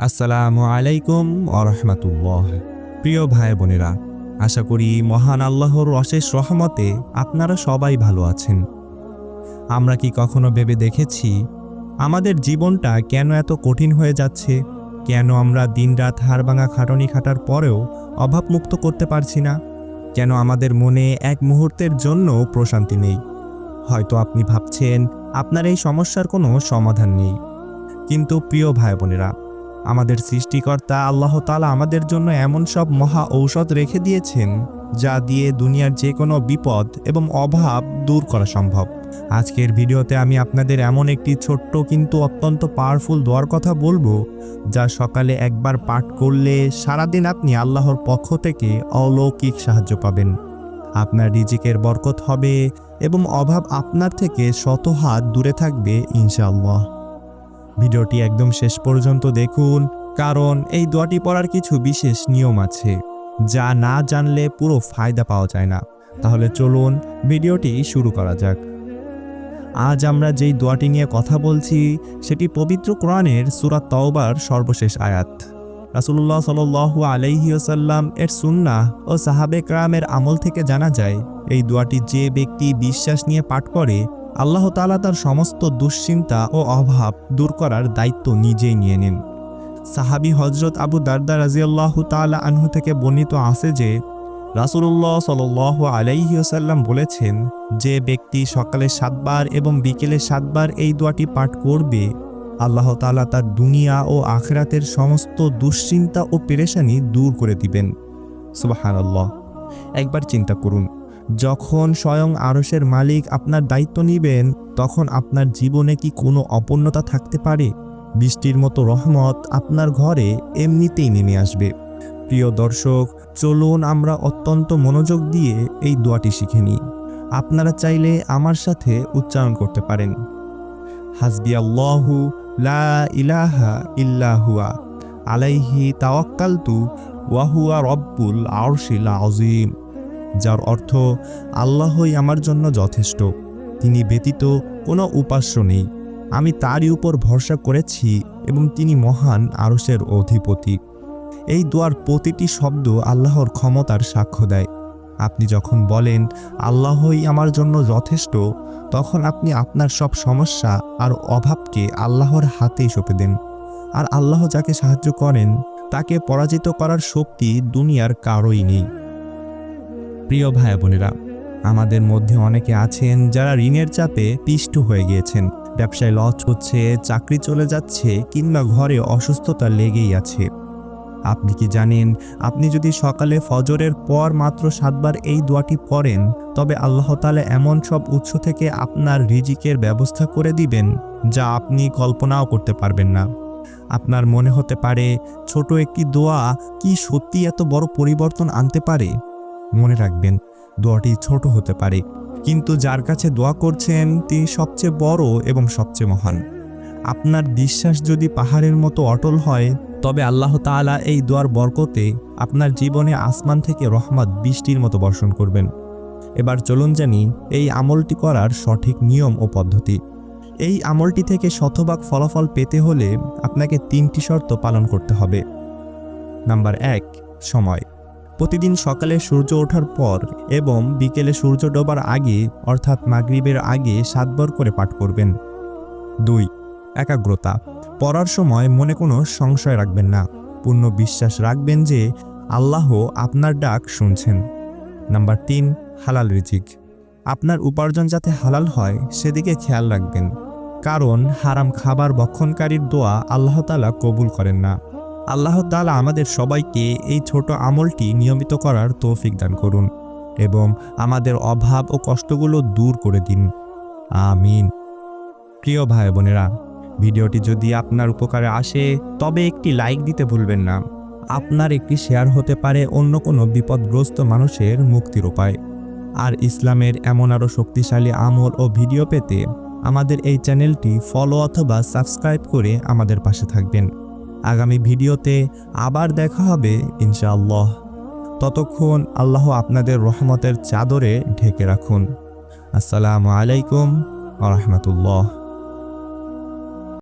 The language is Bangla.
আসসালামু আলাইকুম ওরহমাতুল্লাহ। প্রিয় ভাই বোনেরা, আশা করি মহান আল্লাহর অশেষ রহমতে আপনারা সবাই ভালো আছেন। আমরা কি কখনো ভেবে দেখেছি আমাদের জীবনটা কেন এত কঠিন হয়ে যাচ্ছে? কেন আমরা দিনরাত হাড়ভাঙা খাটুনি খাটার পরেও অভাবমুক্ত করতে পারছি না? কেন আমাদের মনে এক মুহূর্তের জন্য প্রশান্তি নেই? হয়তো আপনি ভাবছেন আপনার এই সমস্যার কোনো সমাধান নেই, কিন্তু প্রিয় ভাই বোনেরা, আমাদের সৃষ্টিকর্তা আল্লাহ তাআলা আমাদের জন্য এমন সব মহা ঔষধ রেখে দিয়েছেন যা দিয়ে দুনিয়ার যে কোনো বিপদ এবং অভাব দূর করা সম্ভব। আজকের ভিডিওতে আমি আপনাদের এমন একটি ছোট্ট কিন্তু অত্যন্ত পাওয়ারফুল দোয়ার কথা বলবো, যা সকালে একবার পাঠ করলে সারাদিন আপনি আল্লাহর পক্ষ থেকে অলৌকিক সাহায্য পাবেন। আপনার রিজিকের বরকত হবে এবং অভাব আপনার থেকে শত হাত দূরে থাকবে ইনশাআল্লাহ। ভিডিওটি একদম শেষ পর্যন্ত দেখুন, কারণ এই দোয়াটি পড়ার কিছু বিশেষ নিয়ম আছে যা না জানলে পুরো ফায়দা পাওয়া যায় না। তাহলে চলুন ভিডিওটি শুরু করা যাক। আজ আমরা যেই দোয়াটি নিয়ে কথা বলছি সেটি পবিত্র কোরআনের সূরা তাওবার সর্বশেষ আয়াত। রাসূলুল্লাহ সাল্লাল্লাহু আলাইহি ওয়াসাল্লাম এর সুন্নাহ ও সাহাবে কেরামের আমল থেকে জানা যায়, এই দোয়াটি যে ব্যক্তি বিশ্বাস নিয়ে পাঠ করে, আল্লাহ তাআলা তার সমস্ত দুশ্চিন্তা ও অভাব দূর করার দায়িত্ব নিজেই নিয়ে নেন। সাহাবী হযরত আবু দারদা রাদিয়াল্লাহু তাআলা আনহু থেকে বর্ণিত আছে যে রাসূলুল্লাহ সাল্লাল্লাহু আলাইহি ওয়াসাল্লাম বলেছেন, যে ব্যক্তি সকালে 7 বার এবং বিকেলে 7 বার এই দোয়াটি পাঠ করবে, আল্লাহ তাআলা তার দুনিয়া ও আখিরাতের সমস্ত দুশ্চিন্তা ও পেরেশানি দূর করে দিবেন। সুবহানাল্লাহ। একবার চিন্তা করুন, যখন স্বয়ং আরশের মালিক আপনার দায়িত্ব নেবেন, তখন আপনার জীবনে কি কোনো অপূর্ণতা থাকতে পারে? বৃষ্টির মতো রহমত আপনার ঘরে এমনিতেই নেমে আসবে। প্রিয় দর্শক, চলুন আমরা অত্যন্ত মনোযোগ দিয়ে এই দোয়াটি শিখে নিই। আপনারা চাইলে আমার সাথে উচ্চারণ করতে পারেন। হাসবিয়াল্লাহু লা ইলাহা ইল্লা হুয়া আলাইহি তাওয়াক্কালতু ওয়া হুয়া রব্বুল আরশিল আযীম। যার অর্থ, আল্লাহই আমার জন্য যথেষ্ট, তিনি ব্যতীত কোনো উপাস্য নেই, আমি তারই উপর ভরসা করেছি এবং তিনি মহান আরশের অধিপতি। এই দোয়ার প্রতিটি শব্দ আল্লাহর ক্ষমতার সাক্ষ্য দেয়। আপনি যখন বলেন আল্লাহই আমার জন্য যথেষ্ট, তখন আপনি আপনার সব সমস্যা আর অভাবকে আল্লাহর হাতেই সঁপে দেন। আর আল্লাহ যাকে সাহায্য করেন তাকে পরাজিত করার শক্তি দুনিয়ার কারোই নেই। প্রিয় ভাই বোনেরা, আমাদের মধ্যে অনেকে আছেন যারা ঋণের চাপে পিষ্ট হয়ে গিয়েছেন। ব্যবসায় লস হচ্ছে, চাকরি চলে যাচ্ছে, কিংবা ঘরে অসুস্থতা লেগেই আছে। আপনি কি জানেন, আপনি যদি সকালে ফজরের পর মাত্র 7 বার এই দোয়াটি পড়েন, তবে আল্লাহ তাআলা এমন সব উৎস থেকে আপনার রিজিকের ব্যবস্থা করে দিবেন যা আপনি কল্পনাও করতে পারবেন না। আপনার মনে হতে পারে, ছোট একটি দোয়া কি সত্যি এত বড় পরিবর্তন আনতে পারে? মনে রাখবেন, দোয়াটি ছোট হতে পারে, কিন্তু যার কাছে দোয়া করছেন তিনি সবচেয়ে বড় এবং সবচেয়ে মহান। আপনার বিশ্বাস যদি পাহাড়ের মতো অটল হয়, তবে আল্লাহ তাআলা এই দোয়ার বরকতে আপনার জীবনে আসমান থেকে রহমত বৃষ্টির মতো বর্ষণ করবেন। এবার চলুন জানি এই আমলটি করার সঠিক নিয়ম ও পদ্ধতি। এই আমলটি থেকে শতভাগ ফলাফল পেতে হলে আপনাকে 3টি শর্ত পালন করতে হবে। নাম্বার 1, সময়। প্রতিদিন সকালে সূর্য ওঠার পর এবং বিকেলে সূর্য ডোবার আগে, অর্থাৎ মাগরিবের আগে 7 বার করে পাঠ করবেন। 2, একাগ্রতা। পড়ার সময় মনে কোনো সংশয় রাখবেন না, পূর্ণ বিশ্বাস রাখবেন যে আল্লাহ আপনার ডাক শুনছেন। নাম্বার 3, হালাল রিজিক। আপনার উপার্জন যাতে হালাল হয় সেদিকে খেয়াল রাখবেন, কারণ হারাম খাবার ভক্ষণকারীর দোয়া আল্লাহ তাআলা কবুল করেন না। আল্লাহ তাআলা আমাদের সবাইকে এই ছোট আমলটি নিয়মিত করার তৌফিক দান করুন এবং আমাদের অভাব ও কষ্টগুলো দূর করে দিন। আমিন। প্রিয় ভাই বোনেরা, ভিডিওটি যদি আপনার উপকারে আসে তবে একটি লাইক দিতে ভুলবেন না। আপনার একটি শেয়ার হতে পারে অন্য কোনো বিপদগ্রস্ত মানুষের মুক্তির উপায়। আর ইসলামের এমন আরও শক্তিশালী আমল ও ভিডিও পেতে আমাদের এই চ্যানেলটি ফলো অথবা সাবস্ক্রাইব করে আমাদের পাশে থাকবেন। আগামী ভিডিওতে আবার দেখা হবে ইনশাআল্লাহ। ততক্ষণ আল্লাহ আপনাদের রহমতের চাদরে ঢেকে রাখুন। আসসালামু আলাইকুম ওয়া রাহমাতুল্লাহ।